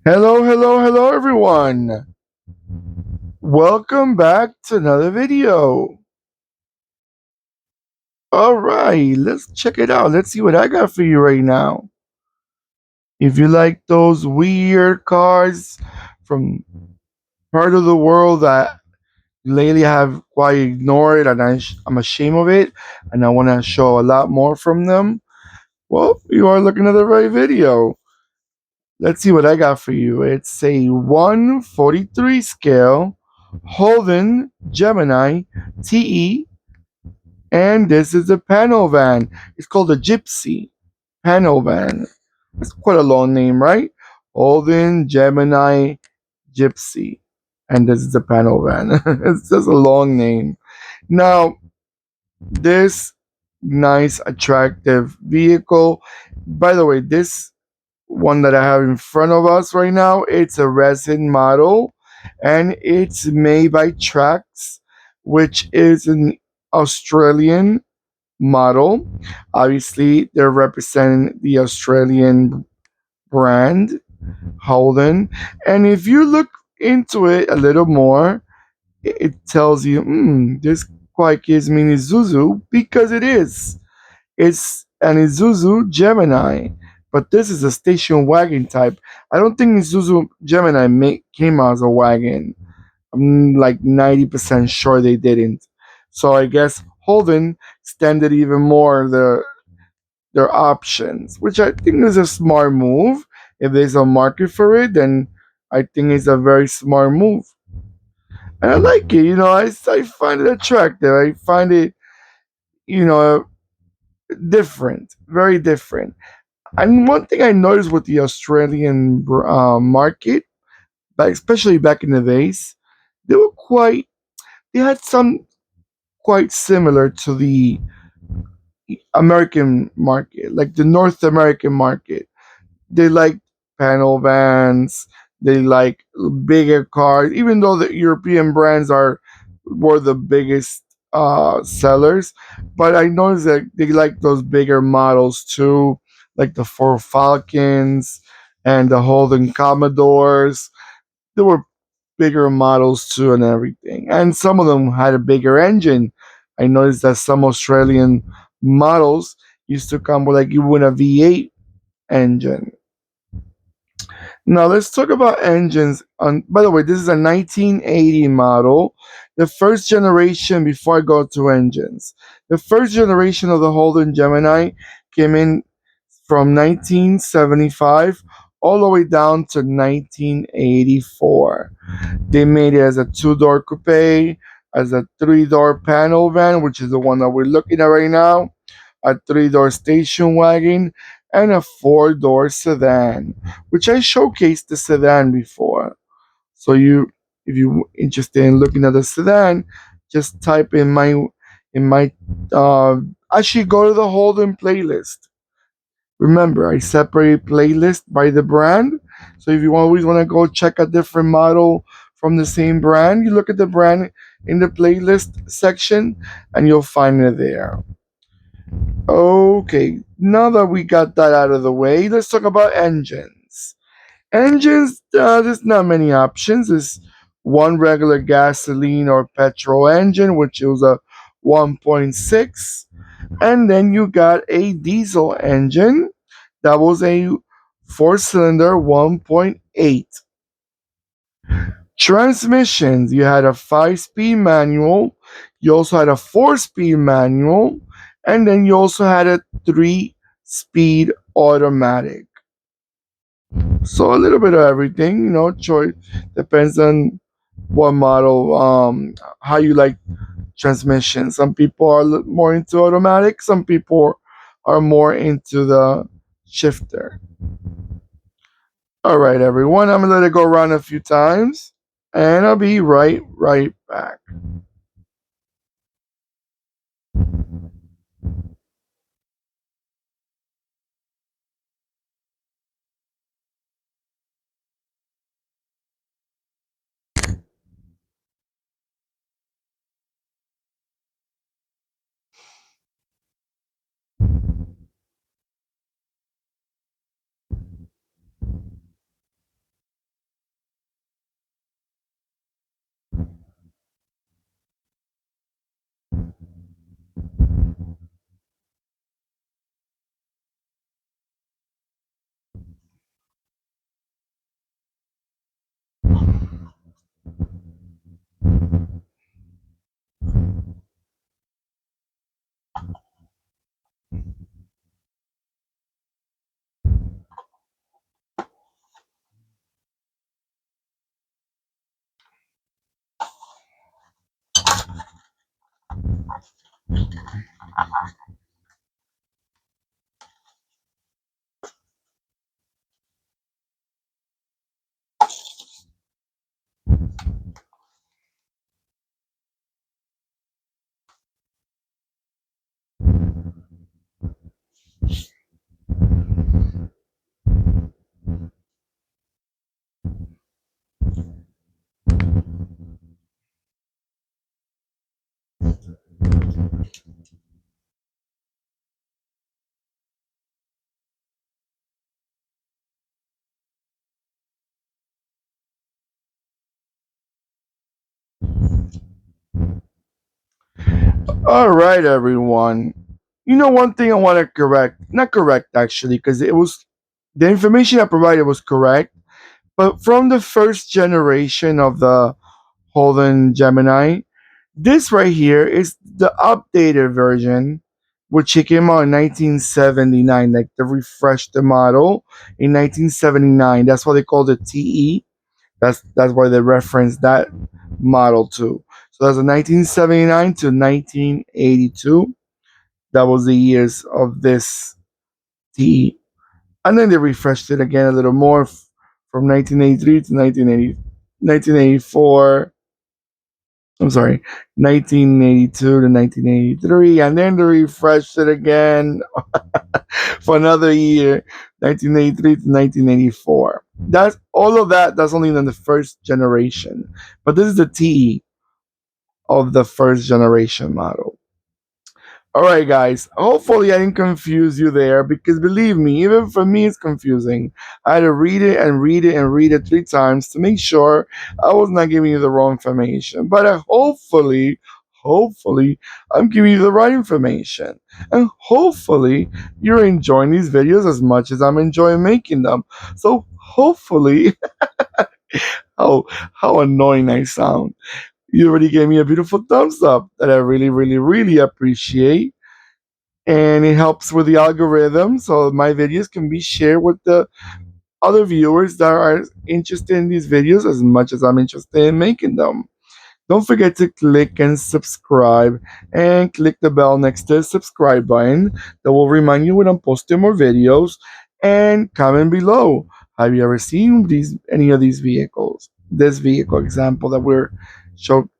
Hello, hello, hello, everyone. Welcome back to another video. All right, let's check it out. Let's see what I got for you right now. If you like those weird cars from part of the world that lately have quite ignored and I'm ashamed of it, and I want to show a lot more from them, well, you are looking at the right video. Let's see what I got for you. It's a 143 scale Holden Gemini TE, and this is a panel van. It's called a Gypsy panel van. It's quite a long name, right? Holden Gemini Gypsy, and this is a panel van. It's just a long name. Now, this nice, attractive vehicle. By the way, this one that I have in front of us right now, it's a resin model, and it's made by Trax, which is an Australian model. Obviously, they're representing the Australian brand, Holden. And if you look into it a little more, it tells you, this quite gives me Isuzu because it is. It's an Isuzu Gemini, but this is a station wagon type. I don't think Isuzu Gemini came out as a wagon. I'm like 90% sure they didn't. So I guess Holden extended even more their options, which I think is a smart move. If there's a market for it, then I think it's a very smart move. And I like it, I find it attractive. I find it, you know, different, very different. And one thing I noticed with the Australian market, but especially back in the days, they were they had some quite similar to the American market, like the North American market. They like panel vans, they like bigger cars, even though the European brands were the biggest sellers. But I noticed that they like those bigger models too, like the Ford Falcons and the Holden Commodores. There were bigger models too and everything. And some of them had a bigger engine. I noticed that some Australian models used to come with like even a V8 engine. Now let's talk about engines. By the way, this is a 1980 model, the first generation. Before I go to engines, the first generation of the Holden Gemini came in from 1975 all the way down to 1984. They made it as a two-door coupe, as a three-door panel van, which is the one that we're looking at right now, a three-door station wagon, and a four-door sedan, which I showcased the sedan before. So if you interested in looking at the sedan, just type in my actually go to the Holden playlist. Remember, I separate playlist by the brand. So if you always want to go check a different model from the same brand, you look at the brand in the playlist section and you'll find it there. Okay, now that we got that out of the way, let's talk about engines. Engines, there's not many options. There's one regular gasoline or petrol engine, which is a 1.6, and then you got a diesel engine that was a four-cylinder 1.8. Transmissions, you had a 5-speed manual, you also had a 4-speed manual, and then you also had a 3-speed automatic. So a little bit of everything, choice depends on what model, how you like transmission. Some people are more into automatic, some people are more into the shifter. All right, everyone, I'm gonna let it go around a few times, and I'll be right back. All right, everyone. You know, one thing I want to correct, not correct actually, because it was the information I provided was correct, but from the first generation of the Holden Gemini, this right here is the updated version, which it came out in 1979, like the refreshed model in 1979. That's why they called it TE. That's why they referenced that model too. So that's a 1979 to 1982. That was the years of this TE. And then they refreshed it again a little more from 1983 to 1984. I'm sorry, 1982 to 1983, and then they refreshed it again for another year, 1983 to 1984. That's all of that. That's only in the first generation, but this is the TE of the first generation model. All right, guys. Hopefully, I didn't confuse you there because believe me, even for me, it's confusing. I had to read it and read it and read it 3 times to make sure I was not giving you the wrong information. But hopefully, I'm giving you the right information. And hopefully, you're enjoying these videos as much as I'm enjoying making them. So, hopefully, oh, how annoying I sound. You already gave me a beautiful thumbs up that I really, really, really appreciate, and it helps with the algorithm so my videos can be shared with the other viewers that are interested in these videos as much as I'm interested in making them. Don't forget to click and subscribe and click the bell next to the subscribe button that will remind you when I'm posting more videos, and comment below. Have you ever seen any of these vehicles? This vehicle example that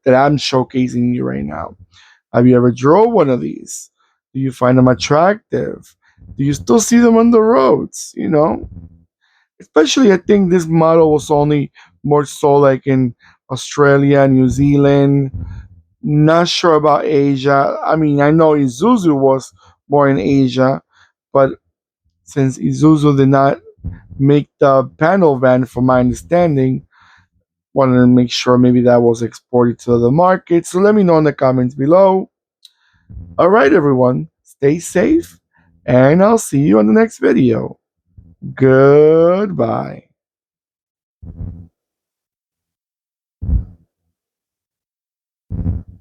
I'm showcasing you right now. Have you ever drove one of these? Do you find them attractive? Do you still see them on the roads? Especially I think this model was only more so like in Australia, New Zealand. Not sure about Asia. I mean, I know Isuzu was more in Asia, but since Isuzu did not make the panel van, from my understanding, wanted to make sure maybe that was exported to the market. So let me know in the comments below. All right, everyone, stay safe, and I'll see you on the next video. Goodbye.